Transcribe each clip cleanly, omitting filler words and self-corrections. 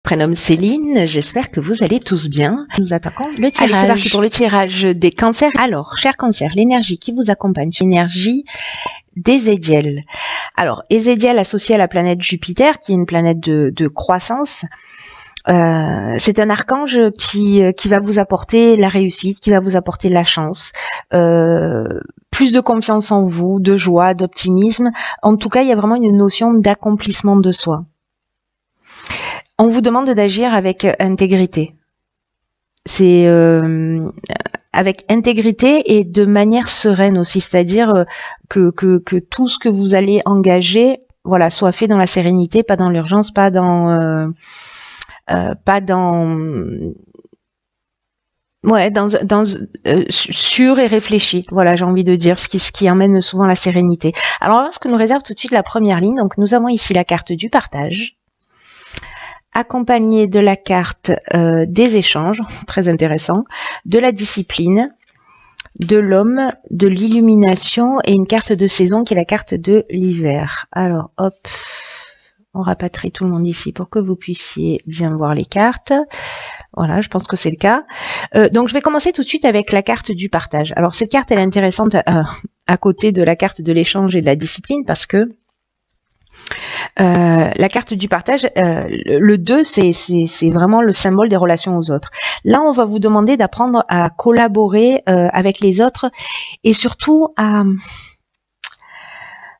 Prénomme Céline, j'espère que vous allez tous bien. Nous attaquons le tirage. Allez, c'est parti pour le tirage des cancers. Alors, cher cancer, l'énergie qui vous accompagne, c'est l'énergie d'Ézéchiel. Alors, Ézéchiel associé à la planète Jupiter, qui est une planète de croissance, c'est un archange qui va vous apporter la réussite, qui va vous apporter la chance, plus de confiance en vous, de joie, d'optimisme. En tout cas, il y a vraiment une notion d'accomplissement de soi. On vous demande d'agir avec intégrité. C'est avec intégrité et de manière sereine aussi, c'est-à-dire que tout ce que vous allez engager, voilà, soit fait dans la sérénité, pas dans l'urgence, pas dans sûr et réfléchi. Voilà, j'ai envie de dire ce qui emmène souvent la sérénité. Alors, ce que nous réserve tout de suite la première ligne, donc nous avons ici la carte du partage, accompagnée de la carte des échanges, très intéressant, de la discipline, de l'homme, de l'illumination et une carte de saison qui est la carte de l'hiver. Alors, hop, on rapatrie tout le monde ici pour que vous puissiez bien voir les cartes. Voilà, je pense que c'est le cas. Donc, je vais commencer tout de suite avec la carte du partage. Alors, cette carte, elle est intéressante à côté de la carte de l'échange et de la discipline parce que la carte du partage, le 2, c'est vraiment le symbole des relations aux autres. Là, on va vous demander d'apprendre à collaborer avec les autres et surtout à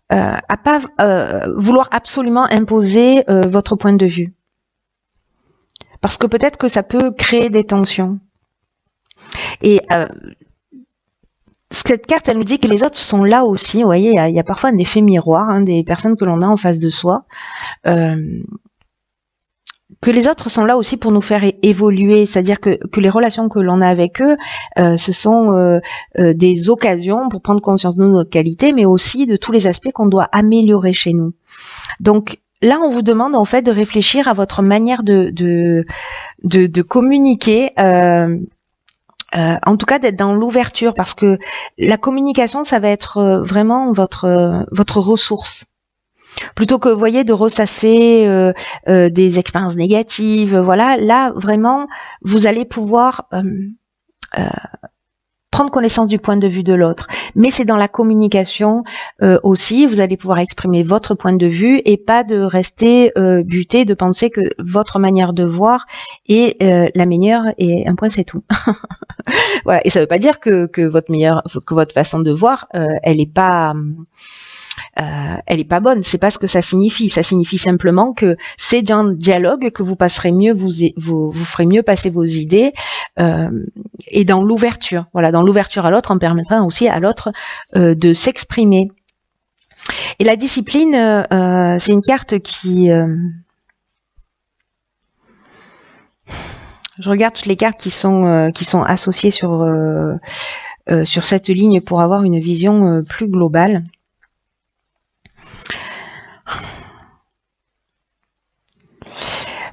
pas vouloir absolument imposer votre point de vue. Parce que peut-être que ça peut créer des tensions. Et cette carte, elle nous dit que les autres sont là aussi. Vous voyez, il y a parfois un effet miroir, hein, des personnes que l'on a en face de soi. Que les autres sont là aussi pour nous faire évoluer. C'est-à-dire que les relations que l'on a avec eux, ce sont des occasions pour prendre conscience de nos qualités, mais aussi de tous les aspects qu'on doit améliorer chez nous. Donc, là, on vous demande en fait de réfléchir à votre manière de communiquer. En tout cas, d'être dans l'ouverture, parce que la communication, ça va être vraiment votre ressource. Plutôt que, vous voyez, de ressasser des expériences négatives, voilà, là, vraiment, vous allez pouvoir prendre connaissance du point de vue de l'autre. Mais c'est dans la communication aussi, vous allez pouvoir exprimer votre point de vue et pas de rester buté, de penser que votre manière de voir est la meilleure et un point c'est tout. Voilà. Et ça veut pas dire que votre façon de voir, elle est pas bonne. C'est pas ce que ça signifie. Ça signifie simplement que c'est dans le dialogue que vous passerez mieux, vous ferez mieux passer vos idées et dans l'ouverture. Voilà, dans l'ouverture à l'autre, en permettant aussi à l'autre de s'exprimer. Et la discipline, c'est une carte qui je regarde toutes les cartes qui sont associées sur cette ligne pour avoir une vision plus globale.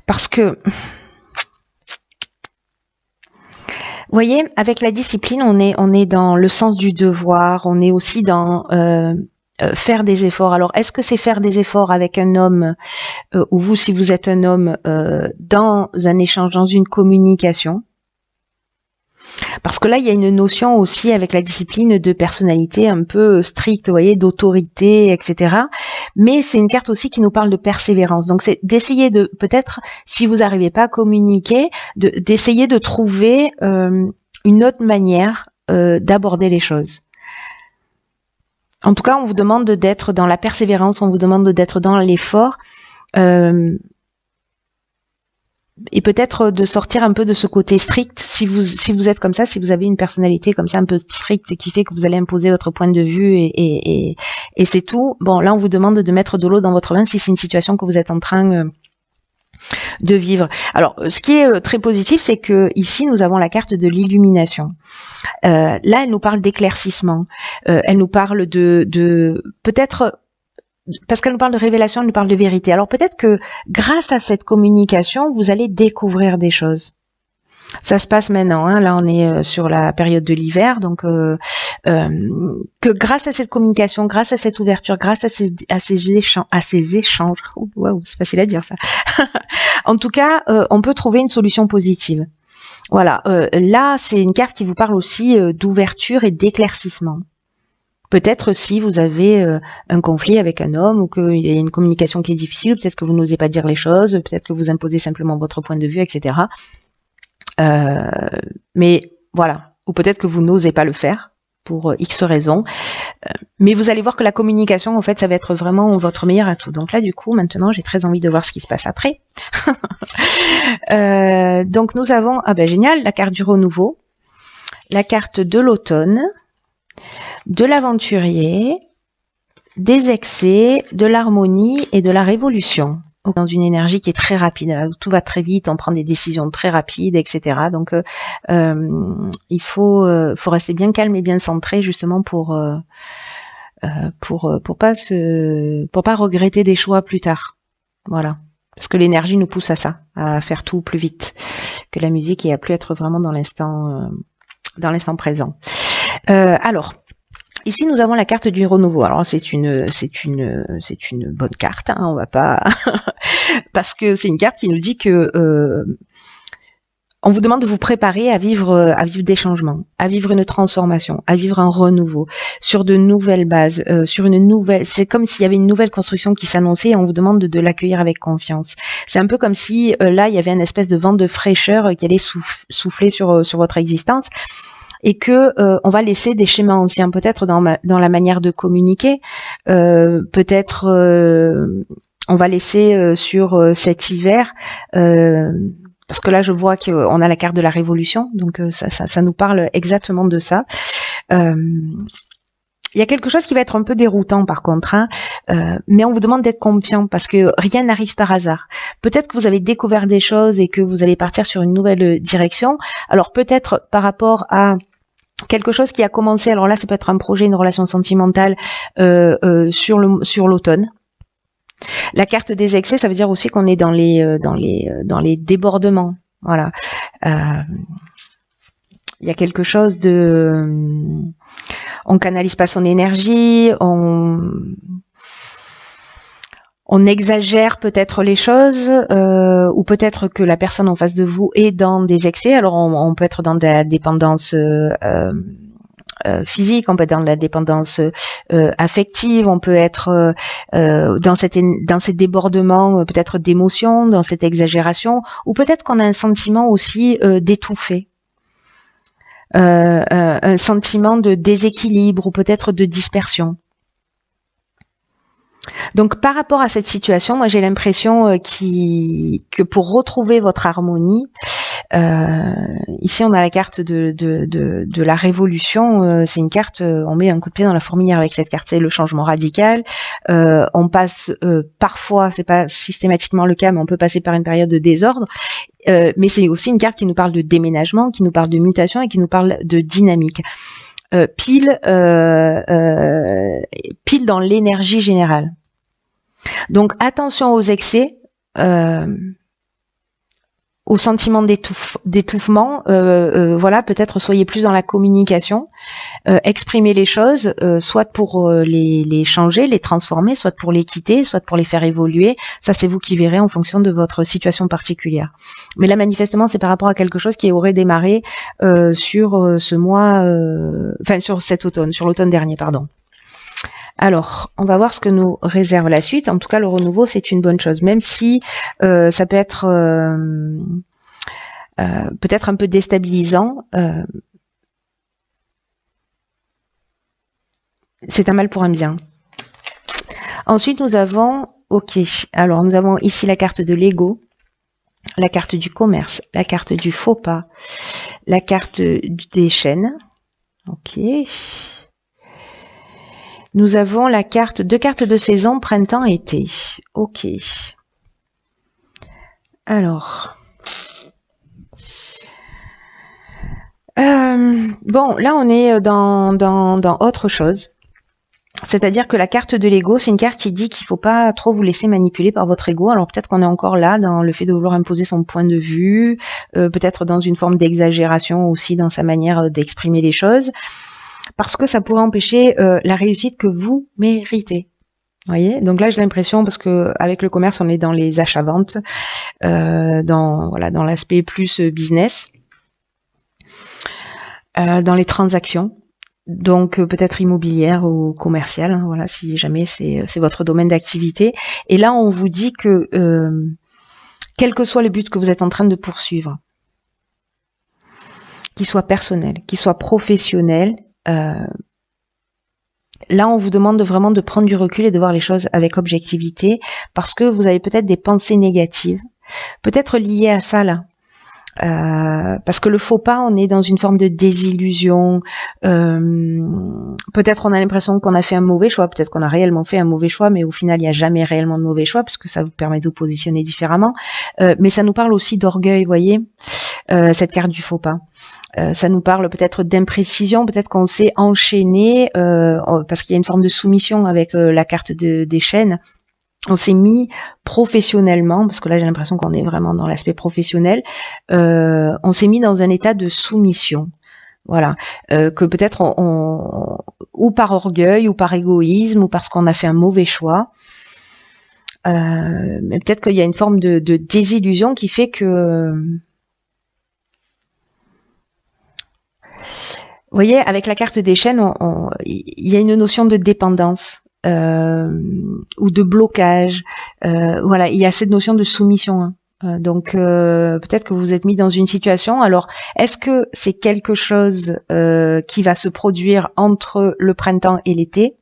Parce que, vous voyez, avec la discipline, on est dans le sens du devoir, on est aussi dans faire des efforts. Alors, est-ce que c'est faire des efforts avec un homme, ou vous, si vous êtes un homme, dans un échange, dans une communication? Parce que là, il y a une notion aussi avec la discipline de personnalité un peu stricte, vous voyez, d'autorité, etc. Mais c'est une carte aussi qui nous parle de persévérance. Donc, c'est d'essayer de, peut-être, si vous n'arrivez pas à communiquer, d'essayer de trouver une autre manière d'aborder les choses. En tout cas, on vous demande d'être dans la persévérance, on vous demande d'être dans l'effort. Et peut-être de sortir un peu de ce côté strict, si vous êtes comme ça, si vous avez une personnalité comme ça un peu stricte qui fait que vous allez imposer votre point de vue et c'est tout. Bon, là on vous demande de mettre de l'eau dans votre vin si c'est une situation que vous êtes en train de vivre. Alors, ce qui est très positif, c'est que ici nous avons la carte de l'illumination. Là, elle nous parle d'éclaircissement. Elle nous parle de peut-être. Parce qu'elle nous parle de révélation, elle nous parle de vérité. Alors peut-être que grâce à cette communication, vous allez découvrir des choses. Ça se passe maintenant, hein. Là on est sur la période de l'hiver, donc que grâce à cette communication, grâce à cette ouverture, grâce à ces échanges, waouh, c'est facile à dire ça. En tout cas, on peut trouver une solution positive. Voilà, là c'est une carte qui vous parle aussi d'ouverture et d'éclaircissement. Peut-être si vous avez un conflit avec un homme ou qu'il y a une communication qui est difficile, peut-être que vous n'osez pas dire les choses, peut-être que vous imposez simplement votre point de vue, etc. Mais voilà, ou peut-être que vous n'osez pas le faire pour X raisons. Mais vous allez voir que la communication, en fait, ça va être vraiment votre meilleur atout. Donc là, du coup, maintenant, j'ai très envie de voir ce qui se passe après. Donc nous avons, ah ben génial, la carte du renouveau, la carte de l'automne, de l'aventurier, des excès, de l'harmonie et de la révolution. Dans une énergie qui est très rapide, tout va très vite, on prend des décisions très rapides, etc. Donc il faut rester bien calme et bien centré justement pour pas regretter des choix plus tard. Voilà, parce que l'énergie nous pousse à ça, à faire tout plus vite que la musique et à plus être vraiment dans l'instant présent. Alors. Ici, nous avons la carte du renouveau. Alors, c'est une bonne carte. Hein, on va pas parce que c'est une carte qui nous dit que on vous demande de vous préparer à vivre des changements, à vivre une transformation, à vivre un renouveau sur de nouvelles bases, sur une nouvelle. C'est comme s'il y avait une nouvelle construction qui s'annonçait et on vous demande de l'accueillir avec confiance. C'est un peu comme si là, il y avait une espèce de vent de fraîcheur qui allait souffler sur votre existence. Et que on va laisser des schémas anciens, peut-être dans la manière de communiquer, peut-être on va laisser sur cet hiver, parce que là je vois qu'on a la carte de la révolution, donc ça nous parle exactement de ça. Il y a quelque chose qui va être un peu déroutant par contre, hein, mais on vous demande d'être confiant parce que rien n'arrive par hasard. Peut-être que vous avez découvert des choses et que vous allez partir sur une nouvelle direction. Alors peut-être par rapport à quelque chose qui a commencé, alors là ça peut être un projet, une relation sentimentale sur l'automne. La carte des excès, ça veut dire aussi qu'on est dans les débordements. Voilà. Il y a quelque chose de, on canalise pas son énergie, on exagère peut-être les choses, ou peut-être que la personne en face de vous est dans des excès. Alors on peut être dans de la dépendance physique, on peut être dans de la dépendance affective, on peut être dans ces débordements peut-être d'émotions, dans cette exagération, ou peut-être qu'on a un sentiment aussi d'étouffer. Un sentiment de déséquilibre ou peut-être de dispersion. Donc par rapport à cette situation, moi j'ai l'impression que pour retrouver votre harmonie, ici on a la carte de la révolution, c'est une carte, on met un coup de pied dans la fourmilière avec cette carte, c'est le changement radical, on passe parfois, c'est pas systématiquement le cas, mais on peut passer par une période de désordre, mais c'est aussi une carte qui nous parle de déménagement, qui nous parle de mutation et qui nous parle de dynamique. Pile dans l'énergie générale. Donc attention aux excès, au sentiment d'étouffement. Voilà, peut-être soyez plus dans la communication, exprimez les choses, soit pour les changer, les transformer, soit pour les quitter, soit pour les faire évoluer. Ça, c'est vous qui verrez en fonction de votre situation particulière. Mais là, manifestement, c'est par rapport à quelque chose qui aurait démarré sur ce mois, sur cet automne, sur l'automne dernier, pardon. Alors, on va voir ce que nous réserve la suite. En tout cas, le renouveau, c'est une bonne chose, même si ça peut être peut-être un peu déstabilisant. C'est un mal pour un bien. Ensuite, nous avons, alors nous avons ici la carte de l'ego, la carte du commerce, la carte du faux pas, la carte des chaînes. Ok. Nous avons deux cartes de saison, printemps-été. Ok. Alors. Bon, là on est dans autre chose. C'est-à-dire que la carte de l'ego, c'est une carte qui dit qu'il faut pas trop vous laisser manipuler par votre ego. Alors peut-être qu'on est encore là dans le fait de vouloir imposer son point de vue, peut-être dans une forme d'exagération aussi dans sa manière d'exprimer les choses, parce que ça pourrait empêcher la réussite que vous méritez. Vous voyez, donc là j'ai l'impression, parce que avec le commerce on est dans les achats-ventes, dans l'aspect plus business, dans les transactions. Donc peut-être immobilière ou commerciale, hein, voilà, si jamais c'est votre domaine d'activité. Et là, on vous dit que quel que soit le but que vous êtes en train de poursuivre, qu'il soit personnel, qu'il soit professionnel, là, on vous demande vraiment de prendre du recul et de voir les choses avec objectivité, parce que vous avez peut-être des pensées négatives, peut-être liées à ça là. Parce que le faux pas, on est dans une forme de désillusion. Peut-être on a l'impression qu'on a fait un mauvais choix, peut-être qu'on a réellement fait un mauvais choix, mais au final il n'y a jamais réellement de mauvais choix, parce que ça vous permet de vous positionner différemment. Mais ça nous parle aussi d'orgueil, voyez, cette carte du faux pas. Ça nous parle peut-être d'imprécision, peut-être qu'on s'est enchaîné, parce qu'il y a une forme de soumission avec la carte des chaînes. On s'est mis professionnellement, parce que là j'ai l'impression qu'on est vraiment dans l'aspect professionnel, on s'est mis dans un état de soumission. Voilà, que peut-être ou par orgueil, ou par égoïsme, ou parce qu'on a fait un mauvais choix. Mais peut-être qu'il y a une forme de désillusion qui fait que... Vous voyez, avec la carte des chaînes, il y a une notion de dépendance. Ou de blocage, voilà, il y a cette notion de soumission, hein. Donc peut-être que vous vous êtes mis dans une situation. Alors est-ce que c'est quelque chose qui va se produire entre le printemps et l'été,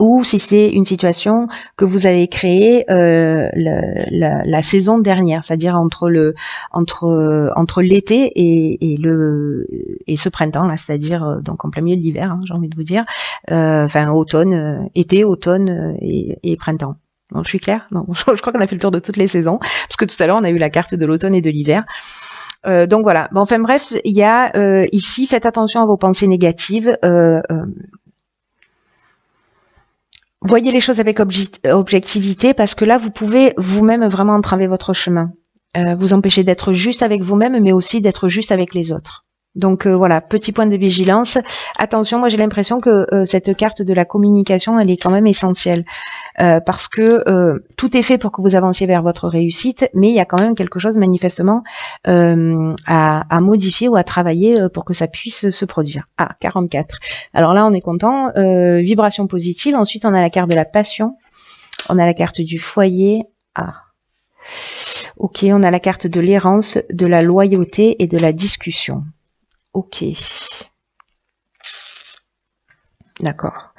ou si c'est une situation que vous avez créée la saison dernière, c'est-à-dire entre l'été et ce printemps là, c'est-à-dire donc en plein milieu de l'hiver, hein, j'ai envie de vous dire, enfin automne, été, automne et printemps. Donc je suis claire? Non, je crois qu'on a fait le tour de toutes les saisons, parce que tout à l'heure on a eu la carte de l'automne et de l'hiver. Donc voilà. Bon, enfin bref, il y a ici, faites attention à vos pensées négatives. Voyez les choses avec objectivité, parce que là, vous pouvez vous-même vraiment entraver votre chemin. Vous empêcher d'être juste avec vous-même, mais aussi d'être juste avec les autres. Donc voilà, petit point de vigilance. Attention, moi j'ai l'impression que cette carte de la communication, elle est quand même essentielle. Parce que tout est fait pour que vous avanciez vers votre réussite, mais il y a quand même quelque chose manifestement à modifier ou à travailler pour que ça puisse se produire. Ah, 44. Alors là, on est content. Vibration positive. Ensuite, on a la carte de la passion. On a la carte du foyer. Ah. Ok, on a la carte de l'errance, de la loyauté et de la discussion. Ok. D'accord.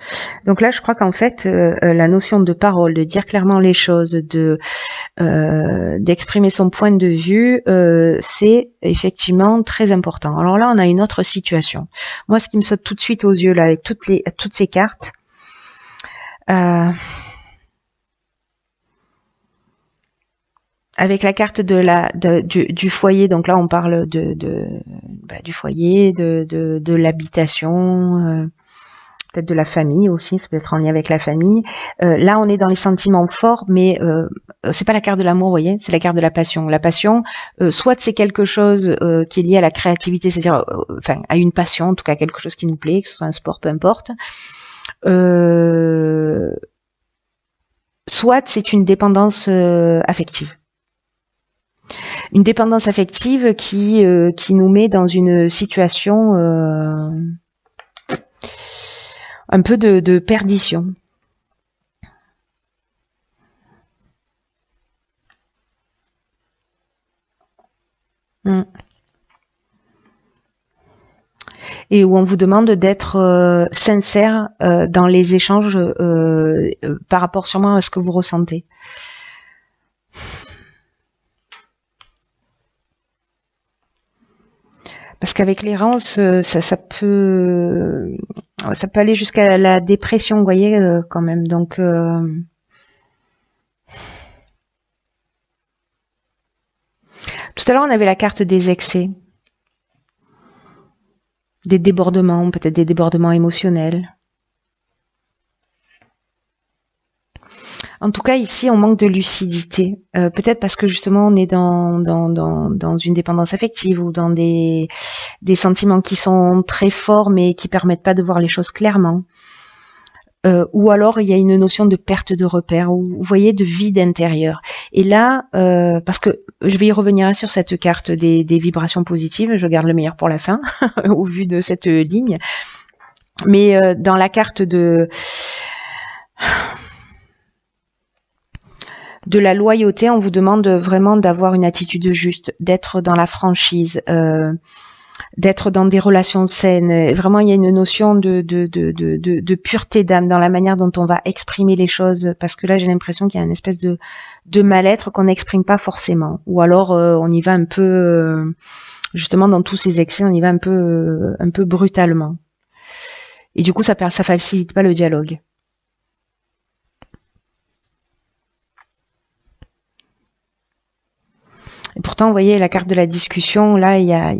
Donc là, je crois qu'en fait, la notion de parole, de dire clairement les choses, d'exprimer son point de vue, c'est effectivement très important. Alors là, on a une autre situation. Moi, ce qui me saute tout de suite aux yeux là, avec toutes ces cartes, avec la carte du foyer, donc là on parle du foyer, de l'habitation, peut-être de la famille aussi, ça peut être en lien avec la famille. Là on est dans les sentiments forts, mais c'est pas la carte de l'amour, vous voyez, c'est la carte de la passion. La passion, soit c'est quelque chose qui est lié à la créativité, c'est-à-dire enfin à une passion, en tout cas quelque chose qui nous plaît, que ce soit un sport, peu importe. Soit c'est une dépendance affective. Une dépendance affective qui nous met dans une situation un peu de perdition. Et où on vous demande d'être sincère dans les échanges par rapport sûrement à ce que vous ressentez. Parce qu'avec l'errance, ça peut aller jusqu'à la dépression, vous voyez, quand même. Donc, tout à l'heure, on avait la carte des excès, des débordements, peut-être des débordements émotionnels. En tout cas, ici, on manque de lucidité. Peut-être parce que justement, on est dans une dépendance affective ou dans des sentiments qui sont très forts mais qui permettent pas de voir les choses clairement. Ou alors il y a une notion de perte de repère, ou vous voyez, de vide intérieur. Et là, parce que je vais y revenir sur cette carte des vibrations positives, je garde le meilleur pour la fin, au vu de cette ligne. Mais dans la carte de la loyauté, on vous demande vraiment d'avoir une attitude juste, d'être dans la franchise, d'être dans des relations saines. Vraiment, il y a une notion de pureté d'âme dans la manière dont on va exprimer les choses, parce que là, j'ai l'impression qu'il y a une espèce de mal-être qu'on n'exprime pas forcément. Ou alors, on y va un peu, justement, dans tous ces excès, on y va un peu brutalement. Et du coup, ça facilite pas le dialogue. Et pourtant, vous voyez, la carte de la discussion, là, il y a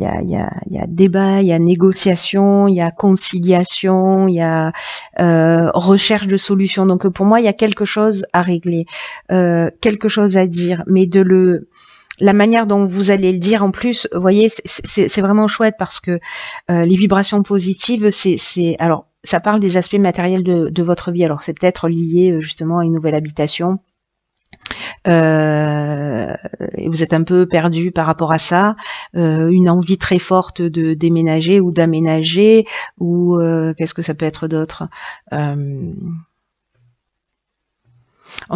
débat, il y a négociation, il y a conciliation, il y a recherche de solutions. Donc pour moi, il y a quelque chose à régler, quelque chose à dire, mais la manière dont vous allez le dire, en plus, vous voyez, c'est vraiment chouette, parce que les vibrations positives, alors, ça parle des aspects matériels de votre vie. Alors c'est peut-être lié justement à une nouvelle habitation. Et vous êtes un peu perdu par rapport à ça, une envie très forte de déménager ou d'aménager, ou qu'est-ce que ça peut être d'autre, en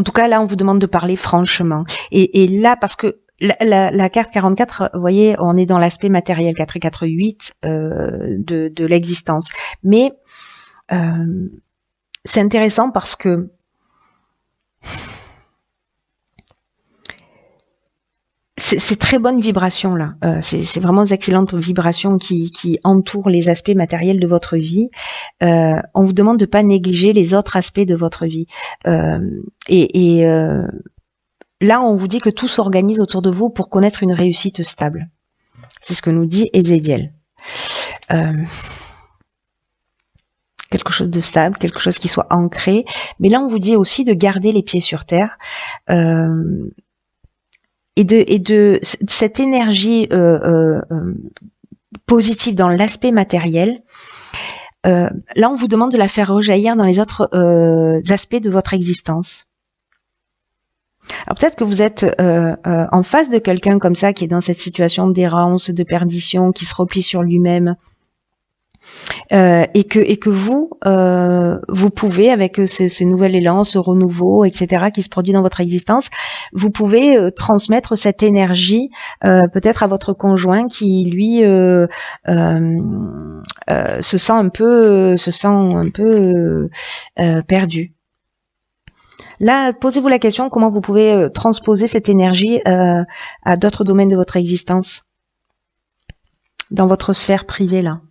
tout cas là on vous demande de parler franchement, et là, parce que la carte 44, vous voyez, on est dans l'aspect matériel, 4 et 4, 8 de l'existence, mais c'est intéressant parce que c'est très bonne vibration là, c'est vraiment d'excellentes vibrations qui entourent les aspects matériels de votre vie. On vous demande de pas négliger les autres aspects de votre vie, et là on vous dit que tout s'organise autour de vous pour connaître une réussite stable. C'est ce que nous dit Ezekiel. Quelque chose de stable, quelque chose qui soit ancré, mais là on vous dit aussi de garder les pieds sur terre, et de cette énergie positive dans l'aspect matériel. Là, on vous demande de la faire rejaillir dans les autres aspects de votre existence. Alors peut-être que vous êtes en face de quelqu'un comme ça, qui est dans cette situation d'errance, de perdition, qui se replie sur lui-même, et que vous pouvez, avec ce nouvel élan, ce renouveau, etc., qui se produit dans votre existence, vous pouvez transmettre cette énergie peut-être à votre conjoint, qui lui se sent un peu perdu. Là, posez-vous la question, comment vous pouvez transposer cette énergie à d'autres domaines de votre existence, dans votre sphère privée là.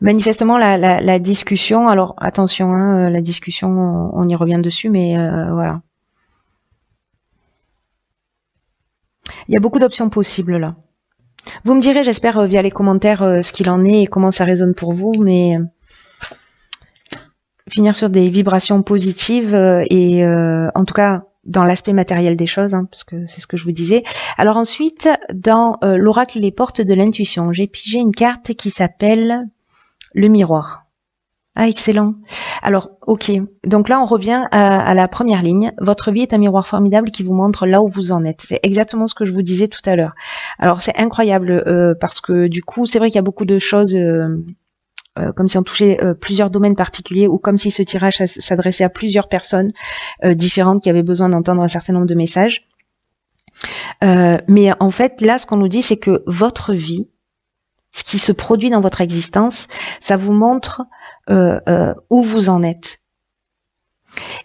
Manifestement, la discussion, alors attention, hein, la discussion, on y revient dessus, mais voilà. Il y a beaucoup d'options possibles là. Vous me direz, j'espère, via les commentaires, ce qu'il en est et comment ça résonne pour vous, mais finir sur des vibrations positives, et en tout cas dans l'aspect matériel des choses, hein, parce que c'est ce que je vous disais. Alors ensuite, dans l'oracle Les Portes de l'Intuition, j'ai pigé une carte qui s'appelle le miroir. Ah, excellent. Alors, ok. Donc là, on revient à la première ligne. Votre vie est un miroir formidable qui vous montre là où vous en êtes. C'est exactement ce que je vous disais tout à l'heure. Alors, c'est incroyable parce que du coup, c'est vrai qu'il y a beaucoup de choses comme si on touchait plusieurs domaines particuliers, ou comme si ce tirage s'adressait à plusieurs personnes différentes qui avaient besoin d'entendre un certain nombre de messages. Mais en fait, là, ce qu'on nous dit, c'est que votre vie, ce qui se produit dans votre existence, ça vous montre où vous en êtes.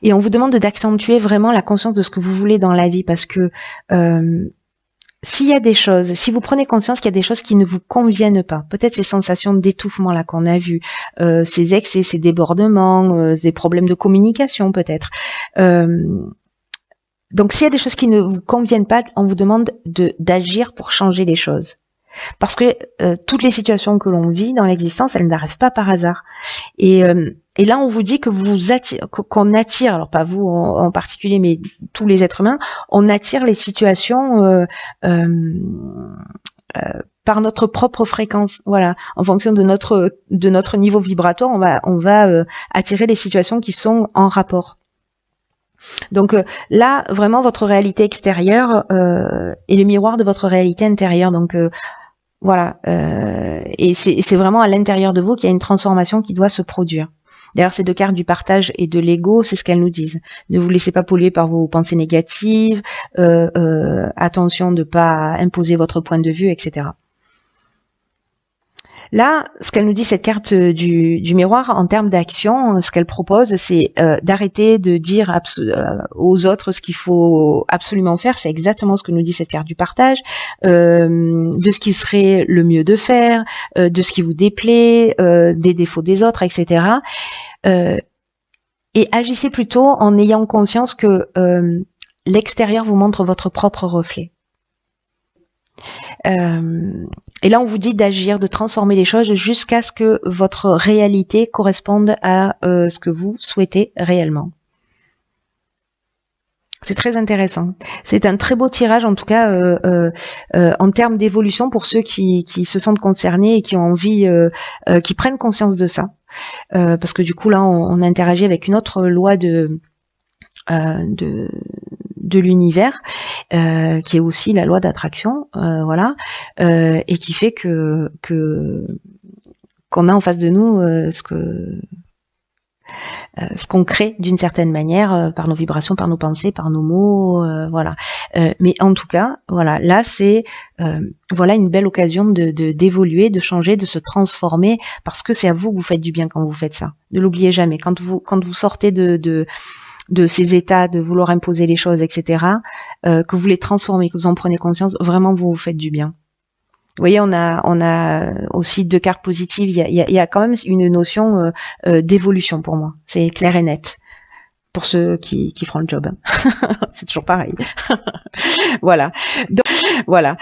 Et on vous demande d'accentuer vraiment la conscience de ce que vous voulez dans la vie, parce que s'il y a des choses, si vous prenez conscience qu'il y a des choses qui ne vous conviennent pas, peut-être ces sensations d'étouffement là qu'on a vues, ces excès, ces débordements, des problèmes de communication peut-être. Donc s'il y a des choses qui ne vous conviennent pas, on vous demande d'agir pour changer les choses. Parce que toutes les situations que l'on vit dans l'existence, elles n'arrivent pas par hasard. Et là, on vous dit que qu'on attire, alors pas vous en particulier, mais tous les êtres humains, on attire les situations par notre propre fréquence. Voilà, en fonction de notre niveau vibratoire, on va attirer les situations qui sont en rapport. Donc là, vraiment, votre réalité extérieure est le miroir de votre réalité intérieure. Donc voilà, et c'est vraiment à l'intérieur de vous qu'il y a une transformation qui doit se produire. D'ailleurs, ces deux cartes du partage et de l'ego, c'est ce qu'elles nous disent. Ne vous laissez pas polluer par vos pensées négatives, attention de ne pas imposer votre point de vue, etc. Là, ce qu'elle nous dit, cette carte du miroir, en termes d'action, ce qu'elle propose, c'est d'arrêter de dire aux autres ce qu'il faut absolument faire. C'est exactement ce que nous dit cette carte du partage, de ce qui serait le mieux de faire, de ce qui vous déplaît, des défauts des autres, etc. Et agissez plutôt en ayant conscience que l'extérieur vous montre votre propre reflet. Et là, on vous dit d'agir, de transformer les choses jusqu'à ce que votre réalité corresponde à ce que vous souhaitez réellement. C'est très intéressant. C'est un très beau tirage, en tout cas, en termes d'évolution pour ceux qui se sentent concernés et qui ont envie, qui prennent conscience de ça. Parce que du coup, là, on interagit avec une autre loi de l'univers, qui est aussi la loi d'attraction, voilà, et qui fait qu'on a en face de nous ce qu'on crée d'une certaine manière par nos vibrations, par nos pensées, par nos mots, voilà. Mais en tout cas, voilà, là c'est voilà une belle occasion d'évoluer, de changer, de se transformer, parce que c'est à vous que vous faites du bien quand vous faites ça. Ne l'oubliez jamais. Quand vous sortez de ces états de vouloir imposer les choses, etc., que vous les transformez, que vous en prenez conscience, vraiment vous faites du bien. Vous voyez, on a aussi deux cartes positives. Il y a quand même une notion d'évolution pour moi. C'est clair et net pour ceux qui feront le job. C'est toujours pareil. Voilà. Donc, voilà.